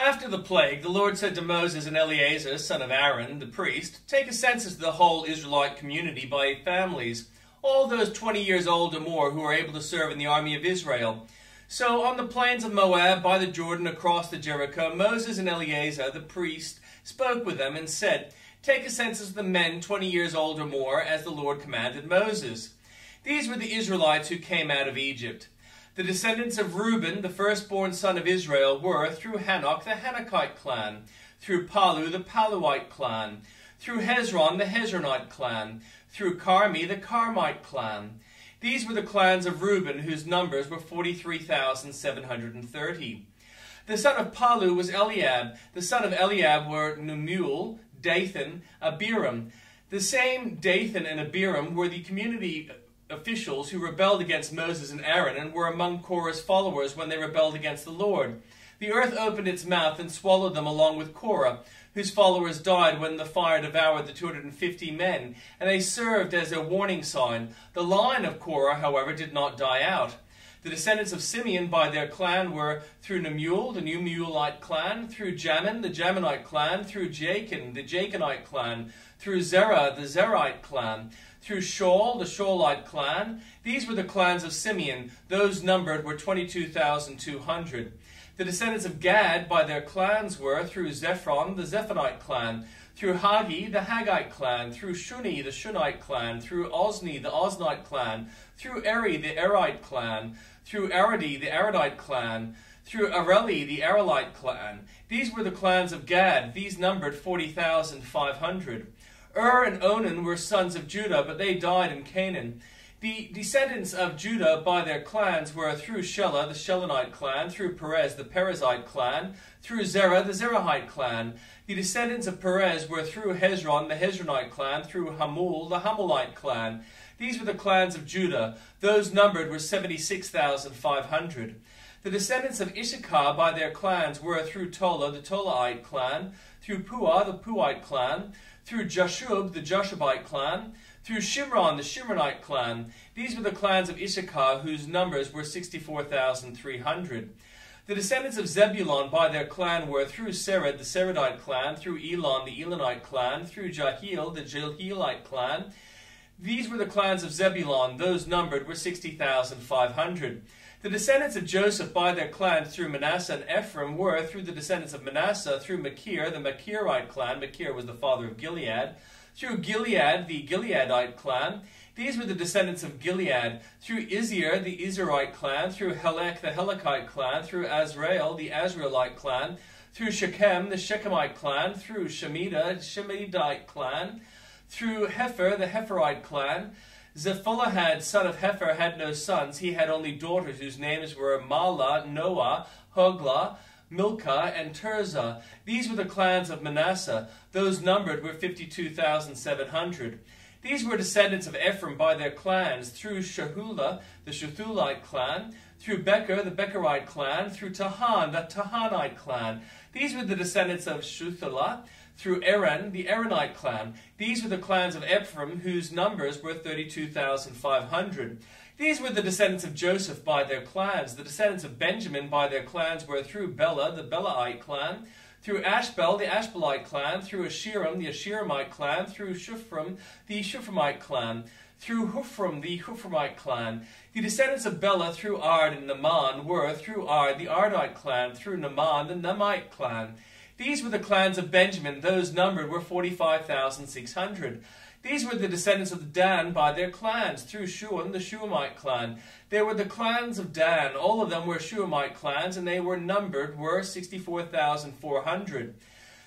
After the plague, the Lord said to Moses and Eleazar, son of Aaron, the priest, "Take a census of the whole Israelite community by families, all those 20 years old or more who are able to serve in the army of Israel." So on the plains of Moab, by the Jordan, across the Jericho, Moses and Eleazar, the priest, spoke with them and said, "Take a census of the men 20 years old or more, as the Lord commanded Moses." These were the Israelites who came out of Egypt. The descendants of Reuben, the firstborn son of Israel, were through Hanok, the Hanokite clan, through Palu, the Paluite clan, through Hezron, the Hezronite clan, through Carmi, the Carmite clan. These were the clans of Reuben, whose numbers were 43,730. The son of Palu was Eliab. The son of Eliab were Nemuel, Dathan, Abiram. The same Dathan and Abiram were the community officials who rebelled against Moses and Aaron and were among Korah's followers when they rebelled against the Lord. The earth opened its mouth and swallowed them along with Korah, whose followers died when the fire devoured the 250 men, and they served as a warning sign. The line of Korah, however, did not die out. The descendants of Simeon by their clan were through Nemuel, the Nemuelite clan, through Jamin, the Jaminite clan, through Jachin, the Jachinite clan, through Zerah, the Zerahite clan, through Shaul, the Shaulite clan. These were the clans of Simeon. Those numbered were 22,200. The descendants of Gad by their clans were through Zephron, the Zephonite clan, through Hagi, the Haggite clan, through Shuni, the Shunite clan, through Ozni, the Oznite clan, through Eri, the Erite clan, through Aradi, the Aradite clan, through Areli, the Arelite clan. These were the clans of Gad. These numbered 40,500. And Onan were sons of Judah, but they died in Canaan. The descendants of Judah by their clans were through Shelah, the Shelonite clan, through Perez, the Perezite clan, through Zerah, the Zerahite clan. The descendants of Perez were through Hezron, the Hezronite clan, through Hamul, the Hamulite clan. These were the clans of Judah. Those numbered were 76,500. The descendants of Issachar by their clans were through Tola, the Tolaite clan, through Puah, the Puite clan, through Jashub, the Jashubite clan, through Shimron, the Shimronite clan. These were the clans of Issachar, whose numbers were 64,300. The descendants of Zebulon by their clan were through Sered, the Seredite clan, through Elon, the Elonite clan, through Jahiel, the Jahilite clan. These were the clans of Zebulon. Those numbered were 60,500. The descendants of Joseph by their clans through Manasseh and Ephraim were through the descendants of Manasseh, through Machir, the Machirite clan. Machir was the father of Gilead. Through Gilead, the Gileadite clan. These were the descendants of Gilead. Through Izir, the Izirite clan. Through Helek, the Helekite clan. Through Azrael, the Azraelite clan. Through Shechem, the Shechemite clan. Through Shemida, the Shemidite clan. Through Hepher, the Hepherite clan. Zepholahad, son of Hepher, had no sons. He had only daughters whose names were Mahlah, Noah, Hoglah, Milcah, and Tirzah. These were the clans of Manasseh. Those numbered were 52,700. These were descendants of Ephraim by their clans, through Shehulah, the Shethulite clan, through Becher, the Becherite clan, through Tahan, the Tahanite clan. These were the descendants of Shuthelah, through Aaron, the Aaronite clan. These were the clans of Ephraim, whose numbers were 32,500. These were the descendants of Joseph by their clans. The descendants of Benjamin by their clans were through Bela, the Belaite clan, through Ashbel, the Ashbelite clan, through Ashiram, the Ashiramite clan, through Shufram, the Shuframite clan, through Hufram, the Huframite clan. The descendants of Bela through Ard and Naaman were through Ard, the Ardite clan, through Naaman, the Naamite clan. These were the clans of Benjamin. Those numbered were 45,600. These were the descendants of Dan by their clans, through Shuam, the Shuamite clan. They were the clans of Dan. All of them were Shuamite clans, and they were numbered were 64,400.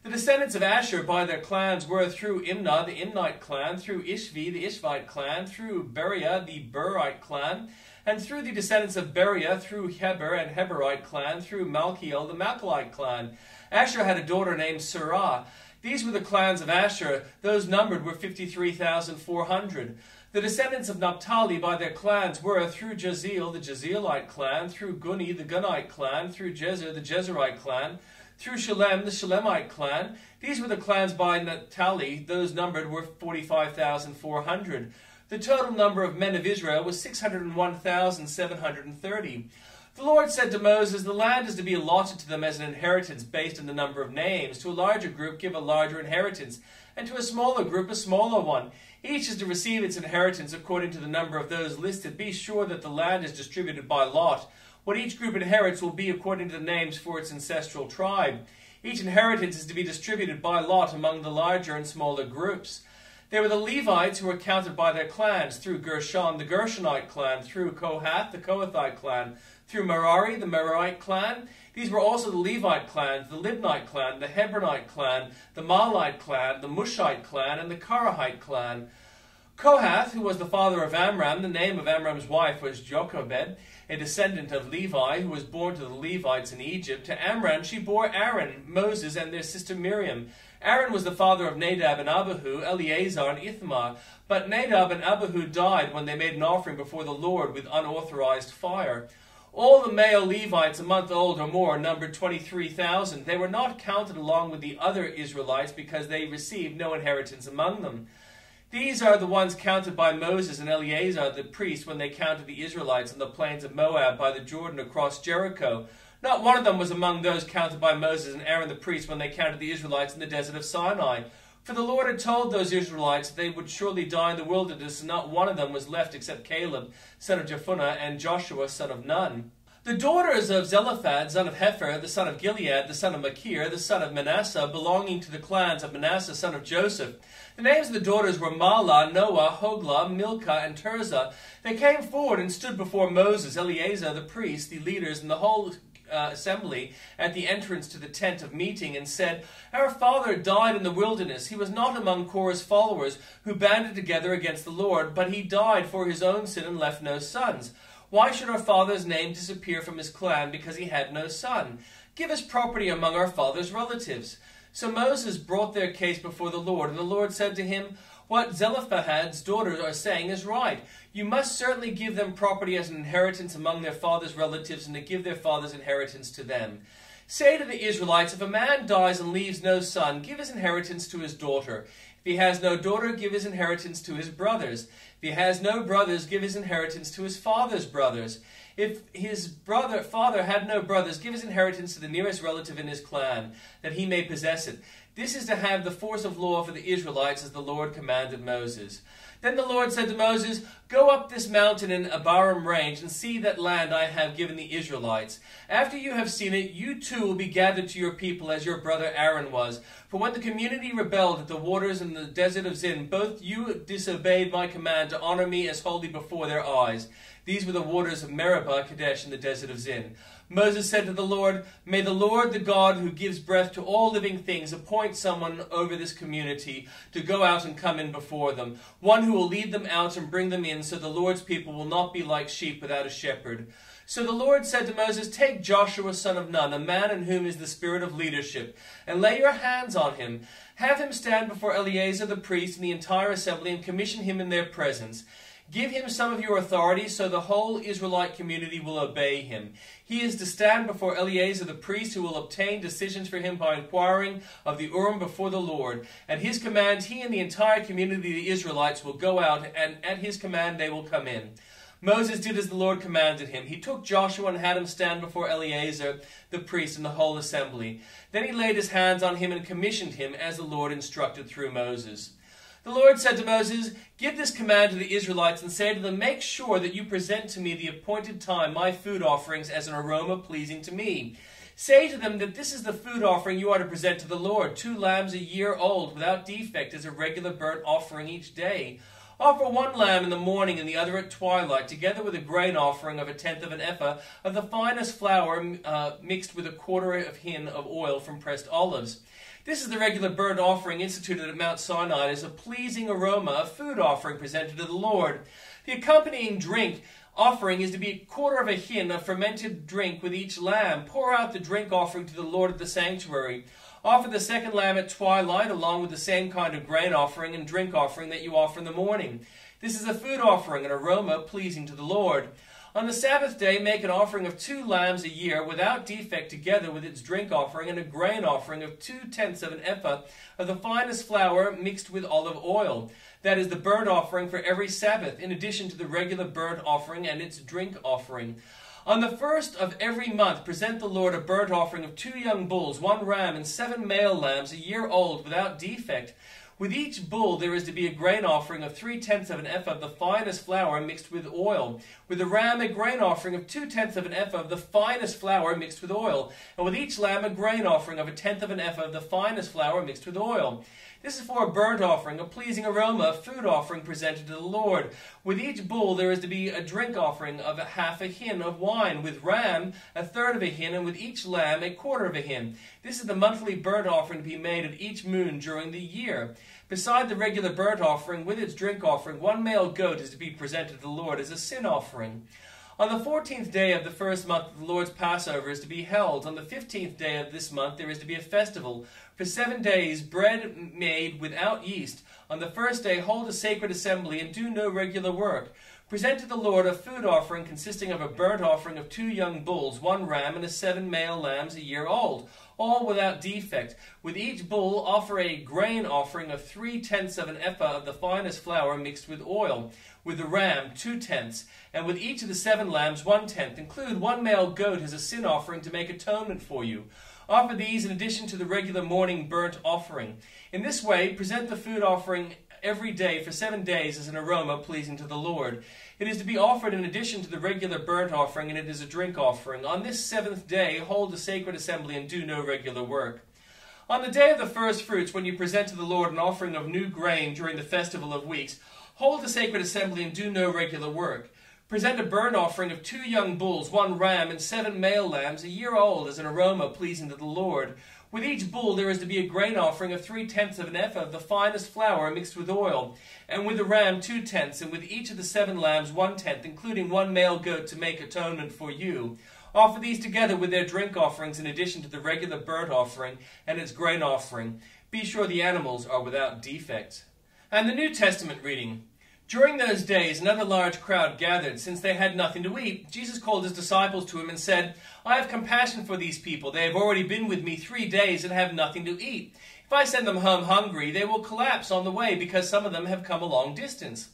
The descendants of Asher by their clans were through Imnah, the Imnite clan, through Ishvi, the Ishvite clan, through Beriah, the Berite clan, and through the descendants of Beriah, through Heber and Heberite clan, through Malchiel, the Malchite clan. Asher had a daughter named Sarah. These were the clans of Asher. Those numbered were 53,400. The descendants of Naphtali by their clans were through Jaziel, the Jazielite clan, through Guni, the Gunite clan, through Jezer, the Jezerite clan, through Shalem, the Shalemite clan. These were the clans by Naphtali. Those numbered were 45,400. The total number of men of Israel was 601,730. The Lord said to Moses, the land is to be allotted to them as an inheritance based on the number of names. To a larger group give a larger inheritance, and to a smaller group a smaller one. Each is to receive its inheritance according to the number of those listed. Be sure that the land is distributed by lot. What each group inherits will be according to the names for its ancestral tribe. Each inheritance is to be distributed by lot among the larger and smaller groups. There were the Levites who were counted by their clans, through Gershon, the Gershonite clan, through Kohath, the Kohathite clan, through Merari, the Merarite clan. These were also the Levite clans, the Libnite clan, the Hebronite clan, the Mahlite clan, the Mushite clan, and the Karahite clan. Kohath, who was the father of Amram, the name of Amram's wife was Jochebed, a descendant of Levi, who was born to the Levites in Egypt. To Amram she bore Aaron, Moses, and their sister Miriam. Aaron was the father of Nadab and Abihu, Eleazar and Ithamar. But Nadab and Abihu died when they made an offering before the Lord with unauthorized fire. All the male Levites a month old or more numbered 23,000. They were not counted along with the other Israelites because they received no inheritance among them. These are the ones counted by Moses and Eleazar the priest when they counted the Israelites in the plains of Moab by the Jordan across Jericho. Not one of them was among those counted by Moses and Aaron the priest when they counted the Israelites in the desert of Sinai. For the Lord had told those Israelites that they would surely die in the wilderness, and not one of them was left except Caleb, son of Jephunneh, and Joshua, son of Nun. The daughters of Zelophehad, son of Hepher, the son of Gilead, the son of Machir, the son of Manasseh, belonging to the clans of Manasseh, son of Joseph. The names of the daughters were Mahlah, Noah, Hoglah, Milcah, and Tirzah. They came forward and stood before Moses, Eleazar the priest, the leaders, and the whole assembly at the entrance to the tent of meeting, and said, Our father died in the wilderness. He was not among Korah's followers who banded together against the Lord, but he died for his own sin and left no sons. Why should our father's name disappear from his clan because he had no son? Give us property among our father's relatives. So Moses brought their case before the Lord, and the Lord said to him, What Zelophehad's daughters are saying is right. You must certainly give them property as an inheritance among their father's relatives, and to give their father's inheritance to them. Say to the Israelites, if a man dies and leaves no son, give his inheritance to his daughter. If he has no daughter, give his inheritance to his brothers. If he has no brothers, give his inheritance to his father's brothers. If his father had no brothers, give his inheritance to the nearest relative in his clan, that he may possess it. This is to have the force of law for the Israelites, as the Lord commanded Moses. Then the Lord said to Moses, Go up this mountain in Abarim range and see that land I have given the Israelites. After you have seen it, you too will be gathered to your people as your brother Aaron was. For when the community rebelled at the waters in the desert of Zin, both you disobeyed my command to honor me as holy before their eyes. These were the waters of Meribah Kadesh in the desert of Zin. Moses said to the Lord, May the Lord, the God who gives breath to all living things, appoint someone over this community to go out and come in before them, one who will lead them out and bring them in, so the Lord's people will not be like sheep without a shepherd. So the Lord said to Moses, Take Joshua son of Nun, a man in whom is the spirit of leadership, and lay your hands on him. Have him stand before Eleazar the priest and the entire assembly, and commission him in their presence. Give him some of your authority, so the whole Israelite community will obey him. He is to stand before Eleazar the priest, who will obtain decisions for him by inquiring of the Urim before the Lord. At his command, he and the entire community of the Israelites will go out, and at his command they will come in. Moses did as the Lord commanded him. He took Joshua and had him stand before Eleazar the priest and the whole assembly. Then he laid his hands on him and commissioned him as the Lord instructed through Moses. The Lord said to Moses, Give this command to the Israelites and say to them, Make sure that you present to me the appointed time my food offerings as an aroma pleasing to me. Say to them that this is the food offering you are to present to the Lord, 2 lambs a year old without defect as a regular burnt offering each day. Offer 1 lamb in the morning and the other at twilight, together with a grain offering of 1/10 of an ephah of the finest flour mixed with 1/4 of hin of oil from pressed olives. This is the regular burnt offering instituted at Mount Sinai as a pleasing aroma, a food offering presented to the Lord. The accompanying drink offering is to be 1/4 of a hin of fermented drink with each lamb. Pour out the drink offering to the Lord at the sanctuary. Offer the 2nd lamb at twilight, along with the same kind of grain offering and drink offering that you offer in the morning. This is a food offering, an aroma pleasing to the Lord. On the Sabbath day, make an offering of 2 lambs a year without defect, together with its drink offering, and a grain offering of 2/10 of an ephah of the finest flour mixed with olive oil. That is the burnt offering for every Sabbath, in addition to the regular burnt offering and its drink offering. On the first of every month present the Lord a burnt offering of 2 young bulls, 1 ram, and 7 male lambs, a year old, without defect. With each bull there is to be a grain offering of 3/10 of an ephah of the finest flour mixed with oil. With the ram a grain offering of 2/10 of an ephah of the finest flour mixed with oil. And with each lamb a grain offering of 1/10 of an ephah of the finest flour mixed with oil. This is for a burnt offering, a pleasing aroma, a food offering presented to the Lord. With each bull there is to be a drink offering of 1/2 a hin of wine. With ram 1/3 of a hin, and with each lamb 1/4 of a hin. This is the monthly burnt offering to be made at each moon during the year. Beside the regular burnt offering, with its drink offering, 1 male goat is to be presented to the Lord as a sin offering. On the 14th day of the first month the Lord's Passover is to be held. On the 15th day of this month there is to be a festival. For 7 days bread made without yeast. On the first day hold a sacred assembly and do no regular work. Present to the Lord a food offering consisting of a burnt offering of 2 young bulls, 1 ram, and 7 male lambs a year old, all without defect. With each bull offer a grain offering of 3/10 of an ephah of the finest flour mixed with oil. With the ram 2/10, and with each of the 7 lambs 1/10. Include 1 male goat as a sin offering to make atonement for you. Offer these in addition to the regular morning burnt offering. In this way, present the food offering every day for 7 days as an aroma pleasing to the Lord. It is to be offered in addition to the regular burnt offering, and it is a drink offering. On this 7th day, hold a sacred assembly and do no regular work. On the day of the first fruits, when you present to the Lord an offering of new grain during the festival of weeks, hold a sacred assembly and do no regular work. Present a burnt offering of 2 young bulls, 1 ram, and 7 male lambs, a year old, as an aroma pleasing to the Lord. With each bull there is to be a grain offering of 3/10 of an ephah of the finest flour mixed with oil. And with the ram 2/10, and with each of the 7 lambs 1/10, including 1 male goat to make atonement for you. Offer these together with their drink offerings in addition to the regular burnt offering and its grain offering. Be sure the animals are without defect. And the New Testament reading. During those days another large crowd gathered, since they had nothing to eat. Jesus called his disciples to him and said, I have compassion for these people. They have already been with me 3 days and have nothing to eat. If I send them home hungry, they will collapse on the way, because some of them have come a long distance.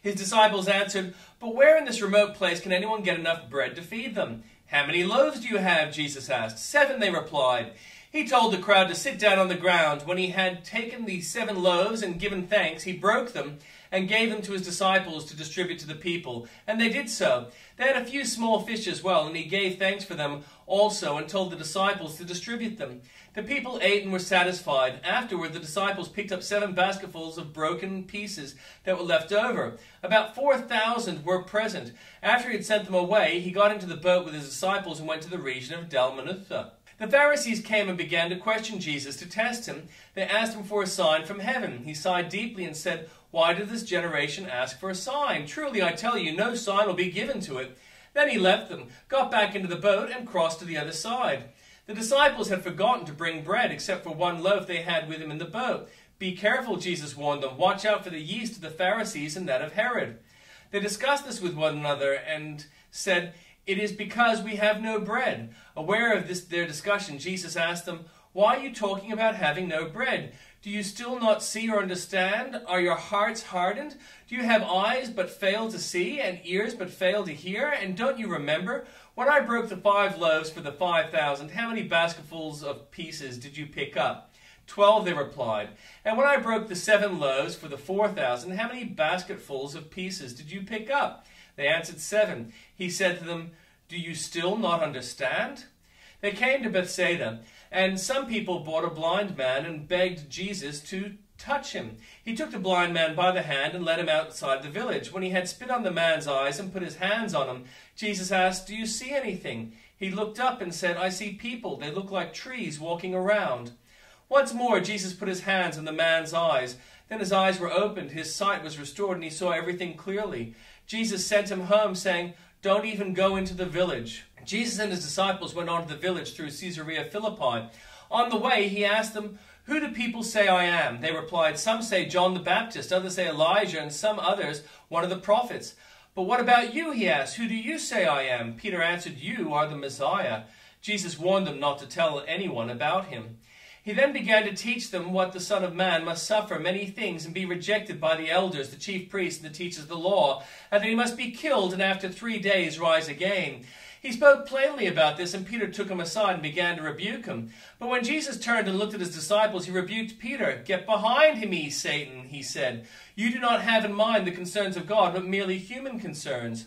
His disciples answered, But where in this remote place can anyone get enough bread to feed them? How many loaves do you have? Jesus asked. 7, they replied. He told the crowd to sit down on the ground. When he had taken the 7 loaves and given thanks, he broke them and gave them to his disciples to distribute to the people. And they did so. They had a few small fish as well, and he gave thanks for them also and told the disciples to distribute them. The people ate and were satisfied. Afterward, the disciples picked up 7 basketfuls of broken pieces that were left over. About 4,000 were present. After he had sent them away, he got into the boat with his disciples and went to the region of Dalmanutha. The Pharisees came and began to question Jesus to test him. They asked him for a sign from heaven. He sighed deeply and said, Why did this generation ask for a sign? Truly, I tell you, no sign will be given to it. Then he left them, got back into the boat, and crossed to the other side. The disciples had forgotten to bring bread, except for 1 loaf they had with him in the boat. Be careful, Jesus warned them. Watch out for the yeast of the Pharisees and that of Herod. They discussed this with one another and said, It is because we have no bread. Aware of their discussion, Jesus asked them, Why are you talking about having no bread? Do you still not see or understand? Are your hearts hardened? Do you have eyes but fail to see, and ears but fail to hear? And don't you remember? When I broke the 5 loaves for the 5,000, how many basketfuls of pieces did you pick up? 12, they replied. And when I broke the 7 loaves for the 4,000, how many basketfuls of pieces did you pick up? They answered, 7. He said to them, Do you still not understand? They came to Bethsaida, and some people brought a blind man and begged Jesus to touch him. He took the blind man by the hand and led him outside the village. When he had spit on the man's eyes and put his hands on him, Jesus asked, Do you see anything? He looked up and said, I see people. They look like trees walking around. Once more Jesus put his hands on the man's eyes. Then his eyes were opened, his sight was restored, and he saw everything clearly. Jesus sent him home, saying, Don't even go into the village. Jesus and his disciples went on to the village through Caesarea Philippi. On the way, he asked them, Who do people say I am? They replied, Some say John the Baptist, others say Elijah, and some others one of the prophets. But what about you, he asked. Who do you say I am? Peter answered, You are the Messiah. Jesus warned them not to tell anyone about him. He then began to teach them what the Son of Man must suffer many things and be rejected by the elders, the chief priests, and the teachers of the law, and that he must be killed and after 3 days rise again. He spoke plainly about this, and Peter took him aside and began to rebuke him. But when Jesus turned and looked at his disciples, he rebuked Peter. "Get behind me, Satan," he said. "You do not have in mind the concerns of God, but merely human concerns."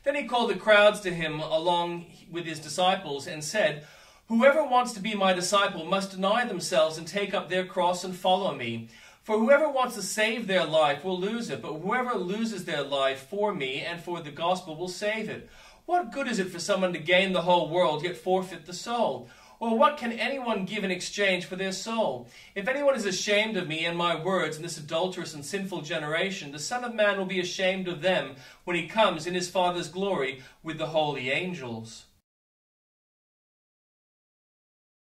Then he called the crowds to him along with his disciples and said, "Whoever wants to be my disciple must deny themselves and take up their cross and follow me. For whoever wants to save their life will lose it, but whoever loses their life for me and for the gospel will save it. What good is it for someone to gain the whole world yet forfeit the soul? Or what can anyone give in exchange for their soul? If anyone is ashamed of me and my words in this adulterous and sinful generation, the Son of Man will be ashamed of them when he comes in his Father's glory with the holy angels."